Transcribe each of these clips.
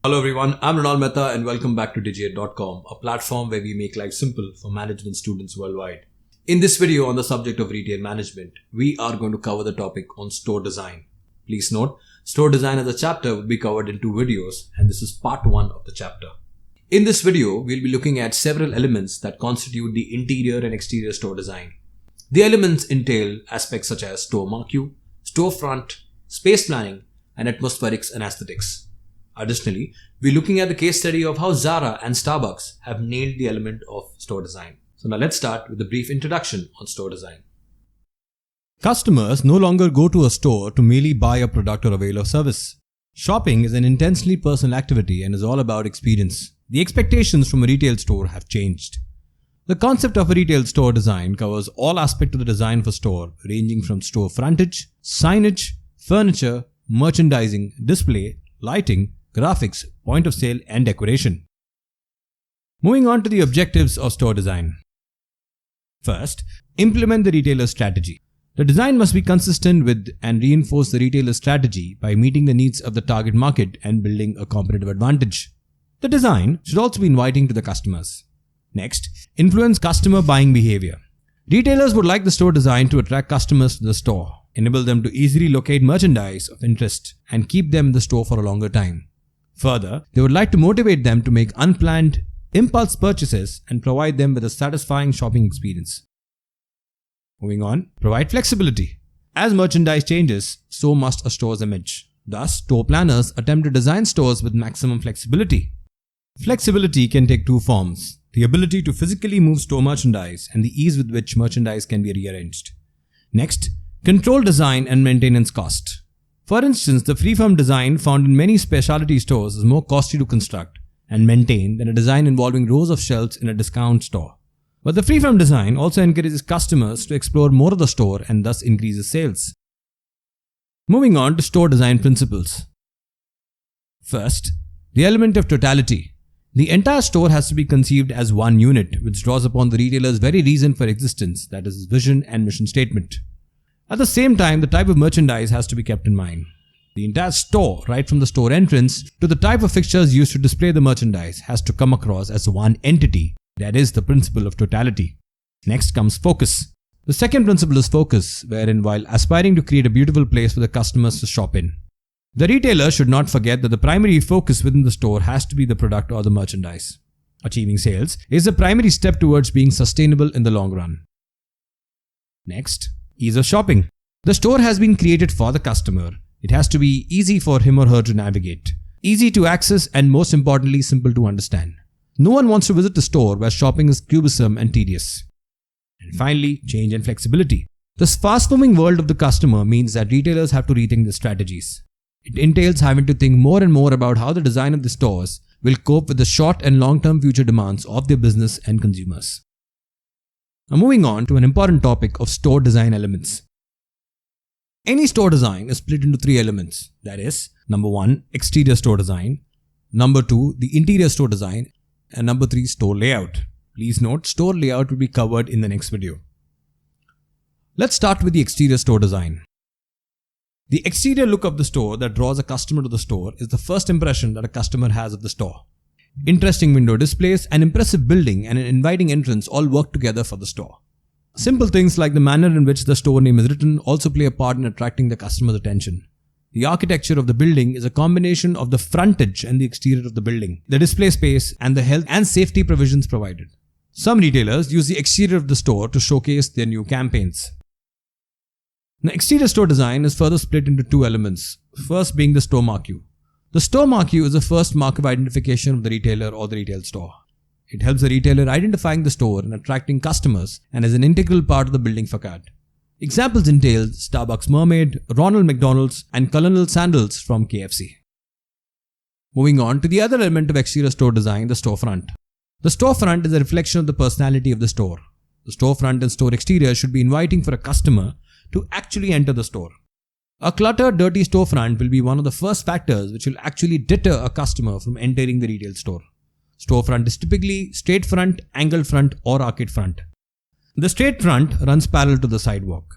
Hello everyone, I'm Ronald Mehta and welcome back to Digit.com, a platform where we make life simple for management students worldwide. In this video on the subject of retail management, we are going to cover the topic on store design. Please note, store design as a chapter will be covered in 2 videos and this is part 1 of the chapter. In this video, we'll be looking at several elements that constitute the interior and exterior store design. The elements entail aspects such as store marquee, storefront, space planning, and atmospherics and aesthetics. Additionally, we're looking at the case study of how Zara and Starbucks have nailed the element of store design. So now let's start with a brief introduction on store design. Customers no longer go to a store to merely buy a product or avail a service. Shopping is an intensely personal activity and is all about experience. The expectations from a retail store have changed. The concept of a retail store design covers all aspects of the design of a store, ranging from store frontage, signage, furniture, merchandising, display, lighting, graphics, point of sale, and decoration. Moving on to the objectives of store design. First, implement the retailer's strategy. The design must be consistent with and reinforce the retailer's strategy by meeting the needs of the target market and building a competitive advantage. The design should also be inviting to the customers. Next, influence customer buying behavior. Retailers would like the store design to attract customers to the store, enable them to easily locate merchandise of interest, and keep them in the store for a longer time. Further, they would like to motivate them to make unplanned, impulse purchases and provide them with a satisfying shopping experience. Moving on, provide flexibility. As merchandise changes, so must a store's image. Thus, store planners attempt to design stores with maximum flexibility. Flexibility can take 2 forms: the ability to physically move store merchandise and the ease with which merchandise can be rearranged. Next, control design and maintenance cost. For instance, the freeform design found in many specialty stores is more costly to construct and maintain than a design involving rows of shelves in a discount store. But the freeform design also encourages customers to explore more of the store and thus increases sales. Moving on to store design principles. First, the element of totality. The entire store has to be conceived as one unit, which draws upon the retailer's very reason for existence, that is his vision and mission statement. At the same time, the type of merchandise has to be kept in mind. The entire store, right from the store entrance to the type of fixtures used to display the merchandise, has to come across as one entity. That is the principle of totality. Next comes focus. The second principle is focus, wherein while aspiring to create a beautiful place for the customers to shop in, the retailer should not forget that the primary focus within the store has to be the product or the merchandise. Achieving sales is the primary step towards being sustainable in the long run. Next, ease of shopping. The store has been created for the customer. It has to be easy for him or her to navigate, easy to access, and most importantly, simple to understand. No one wants to visit a store where shopping is cumbersome and tedious. And finally, change and flexibility. This fast-moving world of the customer means that retailers have to rethink their strategies. It entails having to think more and more about how the design of the stores will cope with the short and long-term future demands of their business and consumers. Now moving on to an important topic of store design elements. Any store design is split into 3 elements. That is, number 1, exterior store design, number 2, the interior store design, and number 3, store layout. Please note, store layout will be covered in the next video. Let's start with the exterior store design. The exterior look of the store that draws a customer to the store is the first impression that a customer has of the store. Interesting window displays, an impressive building, and an inviting entrance all work together for the store. Simple things like the manner in which the store name is written also play a part in attracting the customer's attention. The architecture of the building is a combination of the frontage and the exterior of the building, the display space, and the health and safety provisions provided. Some retailers use the exterior of the store to showcase their new campaigns. Now, exterior store design is further split into 2 elements, first being the store marquee. The store marquee is the first mark of identification of the retailer or the retail store. It helps the retailer identifying the store and attracting customers and is an integral part of the building facade. Examples entail Starbucks Mermaid, Ronald McDonald's, and Colonel Sandals from KFC. Moving on to the other element of exterior store design, the storefront. The storefront is a reflection of the personality of the store. The storefront and store exterior should be inviting for a customer to actually enter the store. A cluttered, dirty storefront will be one of the first factors which will actually deter a customer from entering the retail store. Storefront is typically straight front, angled front, or arcade front. The straight front runs parallel to the sidewalk.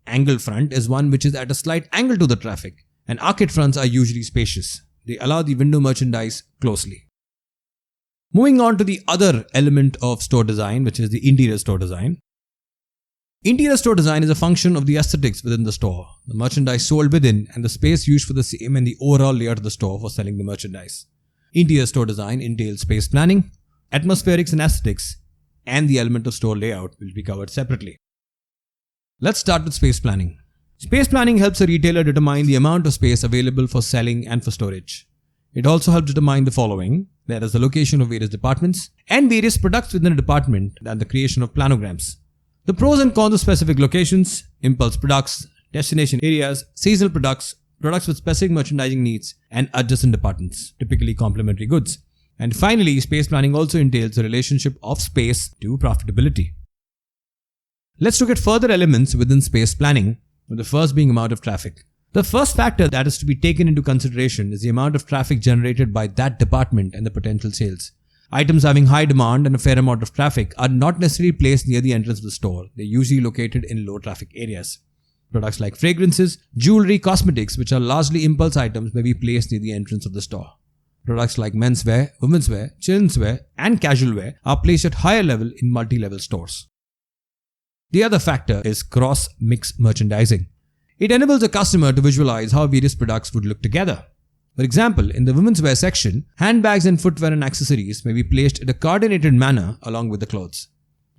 Angled front is one which is at a slight angle to the traffic, and arcade fronts are usually spacious. They allow the window merchandise closely. Moving on to the other element of store design, which is the interior store design. Interior store design is a function of the aesthetics within the store, the merchandise sold within, and the space used for the same and the overall layout of the store for selling the merchandise. Interior store design entails space planning, atmospherics and aesthetics, and the element of store layout will be covered separately. Let's start with space planning. Space planning helps a retailer determine the amount of space available for selling and for storage. It also helps determine the following: that is, the location of various departments and various products within a department, and the creation of planograms. The pros and cons of specific locations, impulse products, destination areas, seasonal products, products with specific merchandising needs, and adjacent departments, typically complementary goods. And finally, space planning also entails the relationship of space to profitability. Let's look at further elements within space planning, with the first being amount of traffic. The first factor that is to be taken into consideration is the amount of traffic generated by that department and the potential sales. Items having high demand and a fair amount of traffic are not necessarily placed near the entrance of the store. They're usually located in low traffic areas. Products like fragrances, jewelry, cosmetics, which are largely impulse items, may be placed near the entrance of the store. Products like menswear, women's wear, children's wear, and casual wear are placed at higher level in multi-level stores. The other factor is cross-mix merchandising. It enables a customer to visualize how various products would look together. For example, in the women's wear section, handbags and footwear and accessories may be placed in a coordinated manner along with the clothes.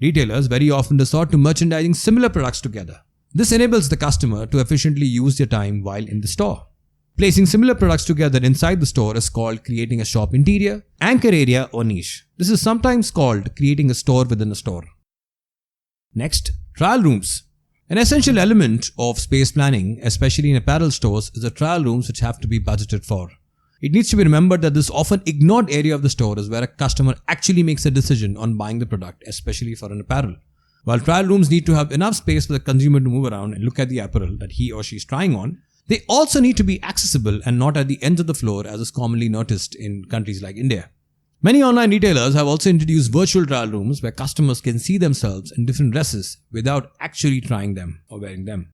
Retailers very often resort to merchandising similar products together. This enables the customer to efficiently use their time while in the store. Placing similar products together inside the store is called creating a shop interior, anchor area, or niche. This is sometimes called creating a store within a store. Next, trial rooms. An essential element of space planning, especially in apparel stores, is the trial rooms, which have to be budgeted for. It needs to be remembered that this often ignored area of the store is where a customer actually makes a decision on buying the product, especially for an apparel. While trial rooms need to have enough space for the consumer to move around and look at the apparel that he or she is trying on, they also need to be accessible and not at the ends of the floor, as is commonly noticed in countries like India. Many online retailers have also introduced virtual trial rooms where customers can see themselves in different dresses without actually trying them or wearing them.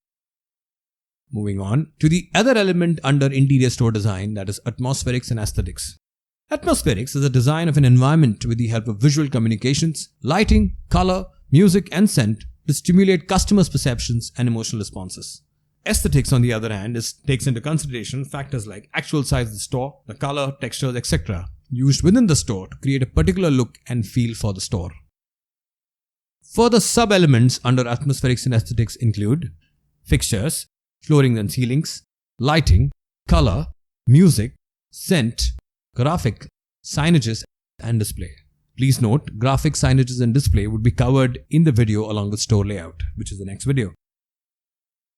Moving on to the other element under interior store design, that is atmospherics and aesthetics. Atmospherics is a design of an environment with the help of visual communications, lighting, color, music, and scent to stimulate customers' perceptions and emotional responses. Aesthetics, on the other hand, takes into consideration factors like actual size of the store, the color, textures, etc., used within the store to create a particular look and feel for the store. Further sub-elements under atmospherics and aesthetics include fixtures, flooring and ceilings, lighting, color, music, scent, graphic, signages, and display. Please note, graphic, signages, and display would be covered in the video along with store layout, which is the next video.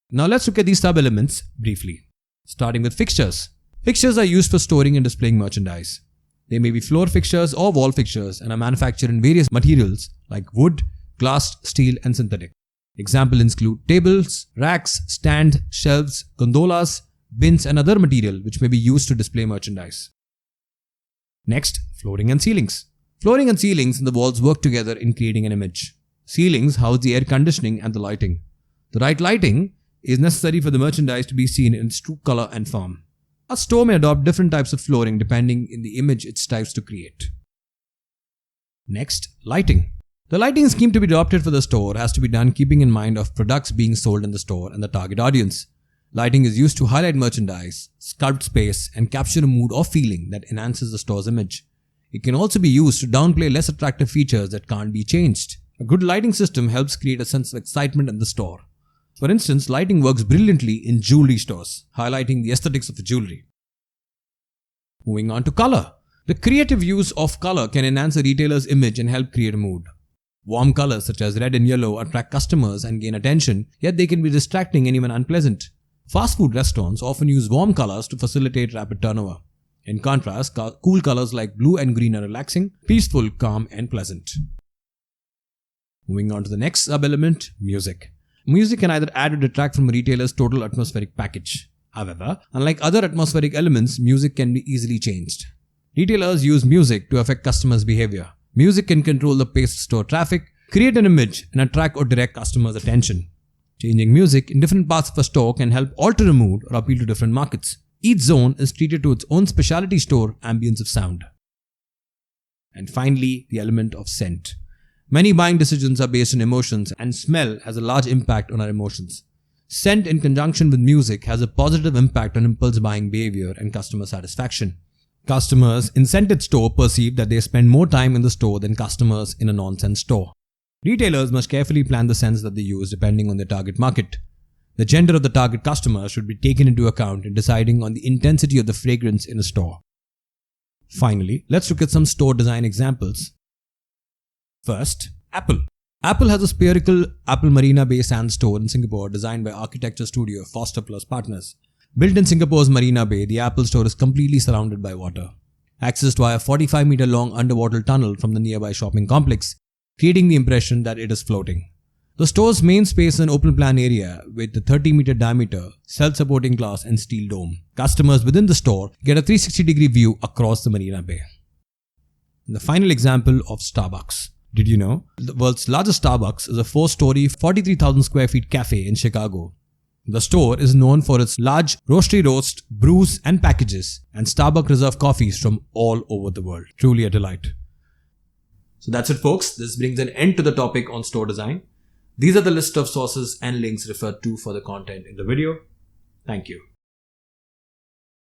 Now let's look at these sub-elements briefly. Starting with fixtures. Fixtures are used for storing and displaying merchandise. They may be floor fixtures or wall fixtures and are manufactured in various materials like wood, glass, steel, and synthetic. Examples include tables, racks, stands, shelves, gondolas, bins, and other material which may be used to display merchandise. Next, flooring and ceilings. Flooring and ceilings in the walls work together in creating an image. Ceilings house the air conditioning and the lighting. The right lighting is necessary for the merchandise to be seen in its true color and form. A store may adopt different types of flooring depending on the image it strives to create. Next, lighting. The lighting scheme to be adopted for the store has to be done keeping in mind of products being sold in the store and the target audience. Lighting is used to highlight merchandise, sculpt space, and capture a mood or feeling that enhances the store's image. It can also be used to downplay less attractive features that can't be changed. A good lighting system helps create a sense of excitement in the store. For instance, lighting works brilliantly in jewelry stores, highlighting the aesthetics of the jewelry. Moving on to color. The creative use of color can enhance a retailer's image and help create a mood. Warm colors such as red and yellow attract customers and gain attention, yet they can be distracting and even unpleasant. Fast food restaurants often use warm colors to facilitate rapid turnover. In contrast, cool colors like blue and green are relaxing, peaceful, calm, and pleasant. Moving on to the next sub-element, music. Music can either add or detract from a retailer's total atmospheric package. However, unlike other atmospheric elements, music can be easily changed. Retailers use music to affect customers' behavior. Music can control the pace of store traffic, create an image, and attract or direct customers' attention. Changing music in different parts of a store can help alter a mood or appeal to different markets. Each zone is treated to its own specialty store ambience of sound. And finally, the element of scent. Many buying decisions are based on emotions, and smell has a large impact on our emotions. Scent in conjunction with music has a positive impact on impulse buying behavior and customer satisfaction. Customers in scented store perceive that they spend more time in the store than customers in a non-scent store. Retailers must carefully plan the scents that they use depending on their target market. The gender of the target customer should be taken into account in deciding on the intensity of the fragrance in a store. Finally, let's look at some store design examples. First, Apple. Apple has a spherical Apple Marina Bay Sands store in Singapore designed by architecture studio Foster Plus Partners. Built in Singapore's Marina Bay, the Apple store is completely surrounded by water, accessed via a 45-meter long underwater tunnel from the nearby shopping complex, creating the impression that it is floating. The store's main space is an open plan area with a 30-meter diameter, self-supporting glass and steel dome. Customers within the store get a 360-degree view across the Marina Bay. And the final example of Starbucks. Did you know? The world's largest Starbucks is a 4-story, 43,000 square feet cafe in Chicago. The store is known for its large roastery roast, brews and packages, and Starbucks Reserve coffees from all over the world. Truly a delight. So that's it, folks. This brings an end to the topic on store design. These are the list of sources and links referred to for the content in the video. Thank you.